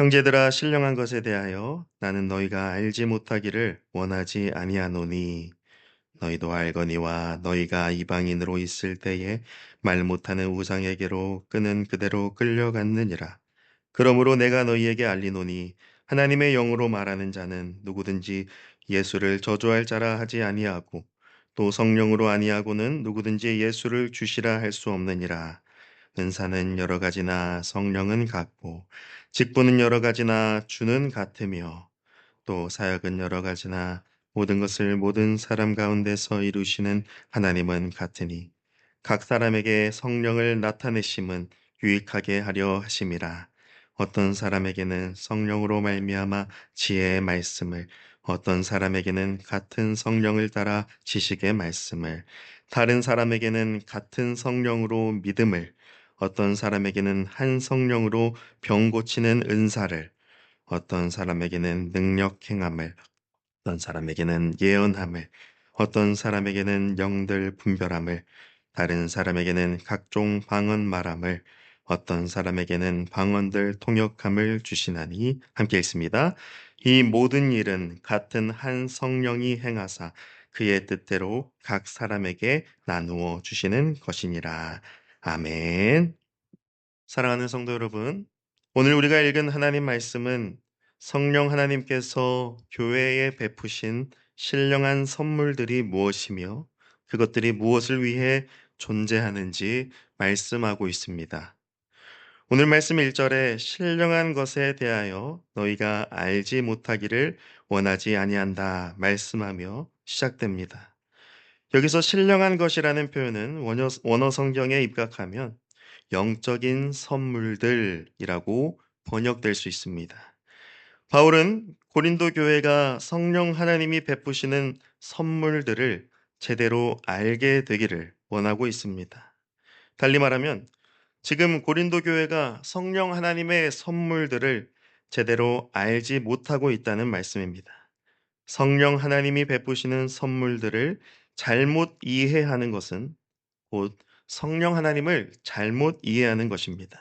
형제들아 신령한 것에 대하여 나는 너희가 알지 못하기를 원하지 아니하노니 너희도 알거니와 너희가 이방인으로 있을 때에 말 못하는 우상에게로 끄는 그대로 끌려갔느니라. 그러므로 내가 너희에게 알리노니 하나님의 영으로 말하는 자는 누구든지 예수를 저주할 자라 하지 아니하고 또 성령으로 아니하고는 누구든지 예수를 주시라 할 수 없느니라. 은사는 여러 가지나 성령은 같고 직분은 여러 가지나 주는 같으며 또 사역은 여러 가지나 모든 것을 모든 사람 가운데서 이루시는 하나님은 같으니 각 사람에게 성령을 나타내심은 유익하게 하려 하심이라. 어떤 사람에게는 성령으로 말미암아 지혜의 말씀을, 어떤 사람에게는 같은 성령을 따라 지식의 말씀을, 다른 사람에게는 같은 성령으로 믿음을, 어떤 사람에게는 한 성령으로 병 고치는 은사를, 어떤 사람에게는 능력 행함을, 어떤 사람에게는 예언함을, 어떤 사람에게는 영들 분별함을, 다른 사람에게는 각종 방언 말함을, 어떤 사람에게는 방언들 통역함을 주시나니 함께 있습니다. 이 모든 일은 같은 한 성령이 행하사 그의 뜻대로 각 사람에게 나누어 주시는 것이니라. 아멘. 사랑하는 성도 여러분, 오늘 우리가 읽은 하나님 말씀은 성령 하나님께서 교회에 베푸신 신령한 선물들이 무엇이며 그것들이 무엇을 위해 존재하는지 말씀하고 있습니다. 오늘 말씀 1절에 신령한 것에 대하여 너희가 알지 못하기를 원하지 아니한다 말씀하며 시작됩니다. 여기서 신령한 것이라는 표현은 원어 성경에 입각하면 영적인 선물들이라고 번역될 수 있습니다. 바울은 고린도 교회가 성령 하나님이 베푸시는 선물들을 제대로 알게 되기를 원하고 있습니다. 달리 말하면 지금 고린도 교회가 성령 하나님의 선물들을 제대로 알지 못하고 있다는 말씀입니다. 성령 하나님이 베푸시는 선물들을 잘못 이해하는 것은 곧 성령 하나님을 잘못 이해하는 것입니다.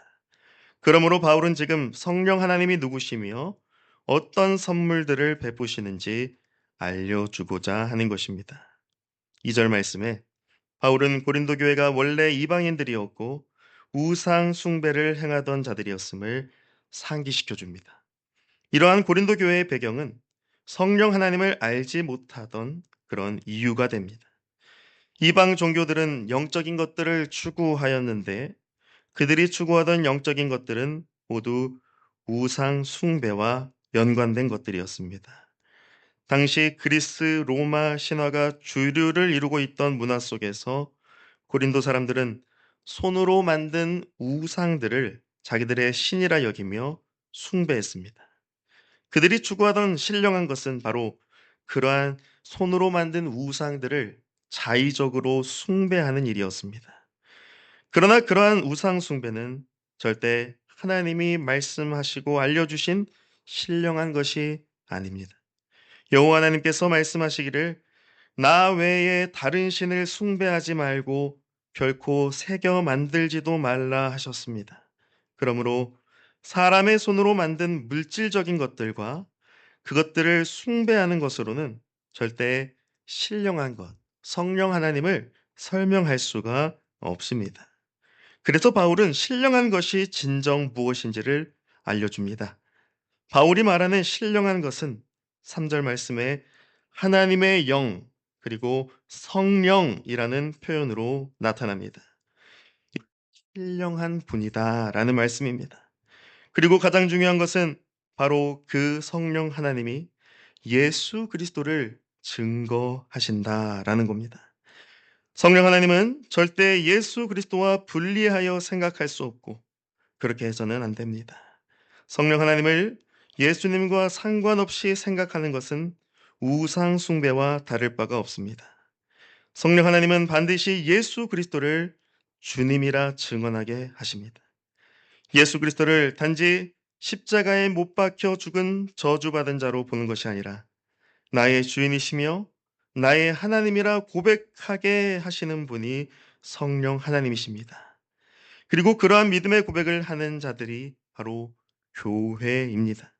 그러므로 바울은 지금 성령 하나님이 누구시며 어떤 선물들을 베푸시는지 알려주고자 하는 것입니다. 2절 말씀에 바울은 고린도 교회가 원래 이방인들이었고 우상 숭배를 행하던 자들이었음을 상기시켜 줍니다. 이러한 고린도 교회의 배경은 성령 하나님을 알지 못하던 그런 이유가 됩니다. 이방 종교들은 영적인 것들을 추구하였는데 그들이 추구하던 영적인 것들은 모두 우상 숭배와 연관된 것들이었습니다. 당시 그리스 로마 신화가 주류를 이루고 있던 문화 속에서 고린도 사람들은 손으로 만든 우상들을 자기들의 신이라 여기며 숭배했습니다. 그들이 추구하던 신령한 것은 바로 그러한 손으로 만든 우상들을 자의적으로 숭배하는 일이었습니다. 그러나 그러한 우상 숭배는 절대 하나님이 말씀하시고 알려주신 신령한 것이 아닙니다. 여호와 하나님께서 말씀하시기를 나 외에 다른 신을 숭배하지 말고 결코 새겨 만들지도 말라 하셨습니다. 그러므로 사람의 손으로 만든 물질적인 것들과 그것들을 숭배하는 것으로는 절대 신령한 것, 성령 하나님을 설명할 수가 없습니다. 그래서 바울은 신령한 것이 진정 무엇인지를 알려줍니다. 바울이 말하는 신령한 것은 3절 말씀에 하나님의 영 그리고 성령이라는 표현으로 나타납니다. 신령한 분이다라는 말씀입니다. 그리고 가장 중요한 것은 바로 그 성령 하나님이 예수 그리스도를 증거하신다라는 겁니다. 성령 하나님은 절대 예수 그리스도와 분리하여 생각할 수 없고 그렇게 해서는 안 됩니다. 성령 하나님을 예수님과 상관없이 생각하는 것은 우상 숭배와 다를 바가 없습니다. 성령 하나님은 반드시 예수 그리스도를 주님이라 증언하게 하십니다. 예수 그리스도를 단지 십자가에 못 박혀 죽은 저주받은 자로 보는 것이 아니라 나의 주인이시며 나의 하나님이라 고백하게 하시는 분이 성령 하나님이십니다. 그리고 그러한 믿음의 고백을 하는 자들이 바로 교회입니다.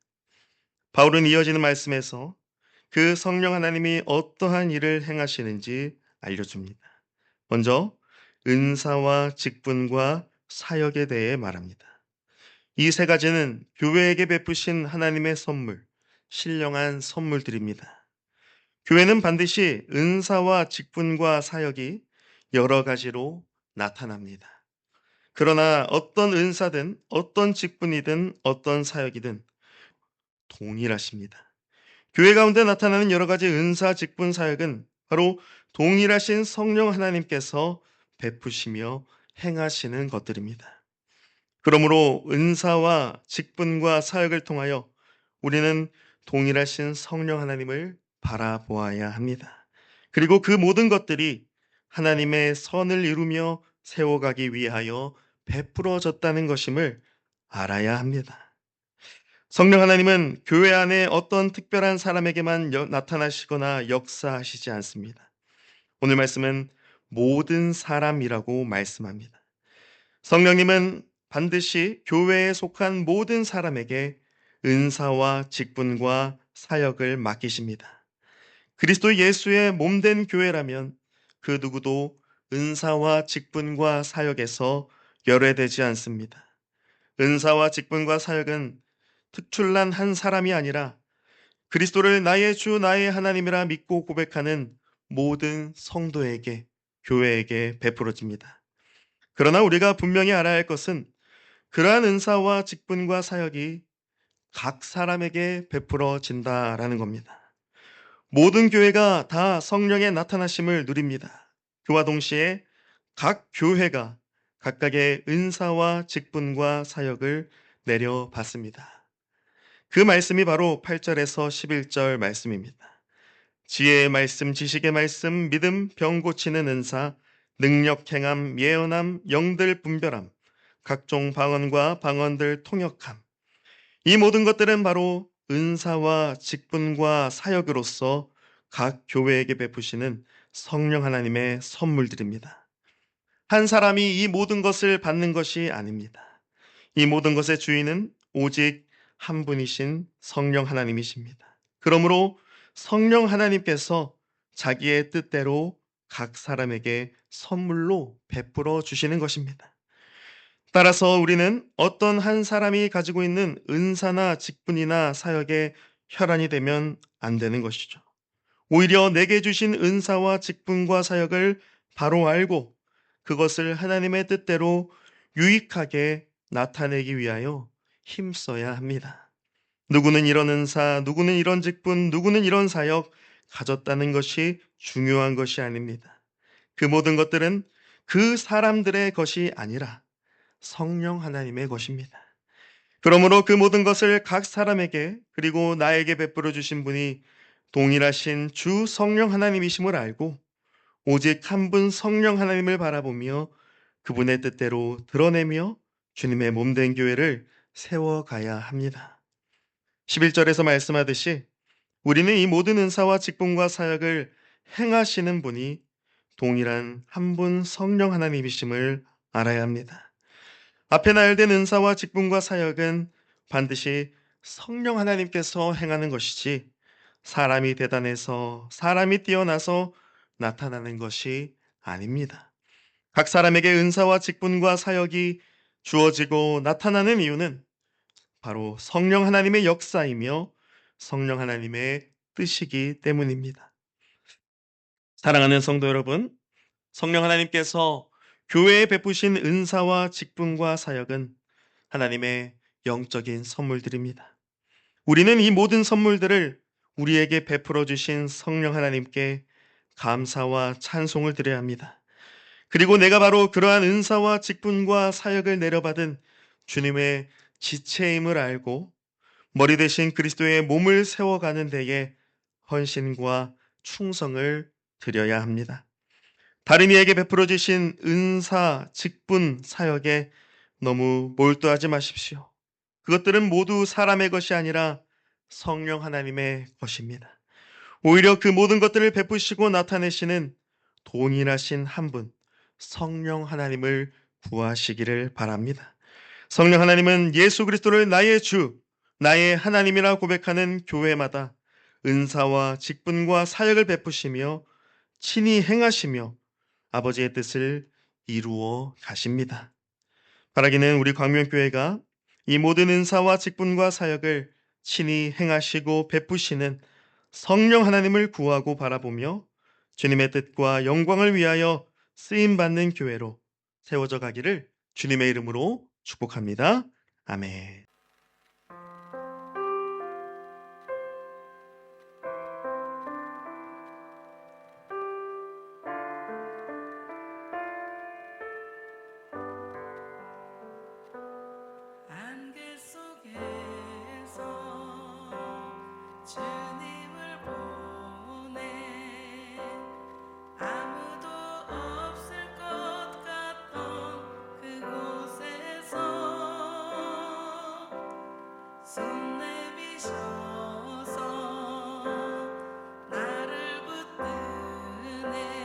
바울은 이어지는 말씀에서 그 성령 하나님이 어떠한 일을 행하시는지 알려줍니다. 먼저 은사와 직분과 사역에 대해 말합니다. 이 세 가지는 교회에게 베푸신 하나님의 선물, 신령한 선물들입니다. 교회는 반드시 은사와 직분과 사역이 여러 가지로 나타납니다. 그러나 어떤 은사든 어떤 직분이든 어떤 사역이든 동일하십니다. 교회 가운데 나타나는 여러 가지 은사, 직분, 사역은 바로 동일하신 성령 하나님께서 베푸시며 행하시는 것들입니다. 그러므로 은사와 직분과 사역을 통하여 우리는 동일하신 성령 하나님을 바라보아야 합니다. 그리고 그 모든 것들이 하나님의 선을 이루며 세워가기 위하여 베풀어졌다는 것임을 알아야 합니다. 성령 하나님은 교회 안에 어떤 특별한 사람에게만 나타나시거나 역사하시지 않습니다. 오늘 말씀은 모든 사람이라고 말씀합니다. 성령님은 반드시 교회에 속한 모든 사람에게 은사와 직분과 사역을 맡기십니다. 그리스도 예수의 몸된 교회라면 그 누구도 은사와 직분과 사역에서 열외되지 않습니다. 은사와 직분과 사역은 특출난 한 사람이 아니라 그리스도를 나의 주 나의 하나님이라 믿고 고백하는 모든 성도에게, 교회에게 베풀어집니다. 그러나 우리가 분명히 알아야 할 것은 그러한 은사와 직분과 사역이 각 사람에게 베풀어진다라는 겁니다. 모든 교회가 다 성령의 나타나심을 누립니다. 그와 동시에 각 교회가 각각의 은사와 직분과 사역을 내려받습니다. 그 말씀이 바로 8절에서 11절 말씀입니다. 지혜의 말씀, 지식의 말씀, 믿음, 병 고치는 은사, 능력 행함, 예언함, 영들 분별함, 각종 방언과 방언들 통역함. 이 모든 것들은 바로 은사와 직분과 사역으로서 각 교회에게 베푸시는 성령 하나님의 선물들입니다. 한 사람이 이 모든 것을 받는 것이 아닙니다. 이 모든 것의 주인은 오직 한 분이신 성령 하나님이십니다. 그러므로 성령 하나님께서 자기의 뜻대로 각 사람에게 선물로 베풀어 주시는 것입니다. 따라서 우리는 어떤 한 사람이 가지고 있는 은사나 직분이나 사역에 혈안이 되면 안 되는 것이죠. 오히려 내게 주신 은사와 직분과 사역을 바로 알고 그것을 하나님의 뜻대로 유익하게 나타내기 위하여 힘써야 합니다. 누구는 이런 은사, 누구는 이런 직분, 누구는 이런 사역 가졌다는 것이 중요한 것이 아닙니다. 그 모든 것들은 그 사람들의 것이 아니라 성령 하나님의 것입니다. 그러므로 그 모든 것을 각 사람에게 그리고 나에게 베풀어 주신 분이 동일하신 주 성령 하나님이심을 알고 오직 한 분 성령 하나님을 바라보며 그분의 뜻대로 드러내며 주님의 몸된 교회를 세워가야 합니다. 11절에서 말씀하듯이 우리는 이 모든 은사와 직분과 사역을 행하시는 분이 동일한 한 분 성령 하나님이심을 알아야 합니다. 앞에 나열된 은사와 직분과 사역은 반드시 성령 하나님께서 행하는 것이지 사람이 대단해서 사람이 뛰어나서 나타나는 것이 아닙니다. 각 사람에게 은사와 직분과 사역이 주어지고 나타나는 이유는 바로 성령 하나님의 역사이며 성령 하나님의 뜻이기 때문입니다. 사랑하는 성도 여러분, 성령 하나님께서 교회에 베푸신 은사와 직분과 사역은 하나님의 영적인 선물들입니다. 우리는 이 모든 선물들을 우리에게 베풀어 주신 성령 하나님께 감사와 찬송을 드려야 합니다. 그리고 내가 바로 그러한 은사와 직분과 사역을 내려받은 주님의 지체임을 알고 머리 대신 그리스도의 몸을 세워가는 데에 헌신과 충성을 드려야 합니다. 다른 이에게 베풀어 주신 은사, 직분, 사역에 너무 몰두하지 마십시오. 그것들은 모두 사람의 것이 아니라 성령 하나님의 것입니다. 오히려 그 모든 것들을 베푸시고 나타내시는 동일하신 한 분, 성령 하나님을 구하시기를 바랍니다. 성령 하나님은 예수 그리스도를 나의 주, 나의 하나님이라 고백하는 교회마다 은사와 직분과 사역을 베푸시며 친히 행하시며 아버지의 뜻을 이루어 가십니다. 바라기는 우리 광명교회가 이 모든 은사와 직분과 사역을 친히 행하시고 베푸시는 성령 하나님을 구하고 바라보며 주님의 뜻과 영광을 위하여 쓰임받는 교회로 세워져 가기를 주님의 이름으로 축복합니다. 아멘. 안개 속에서 주님을 보내 아무도 없을 것 같던 그곳에서 손 내미셔서 나를 붙드네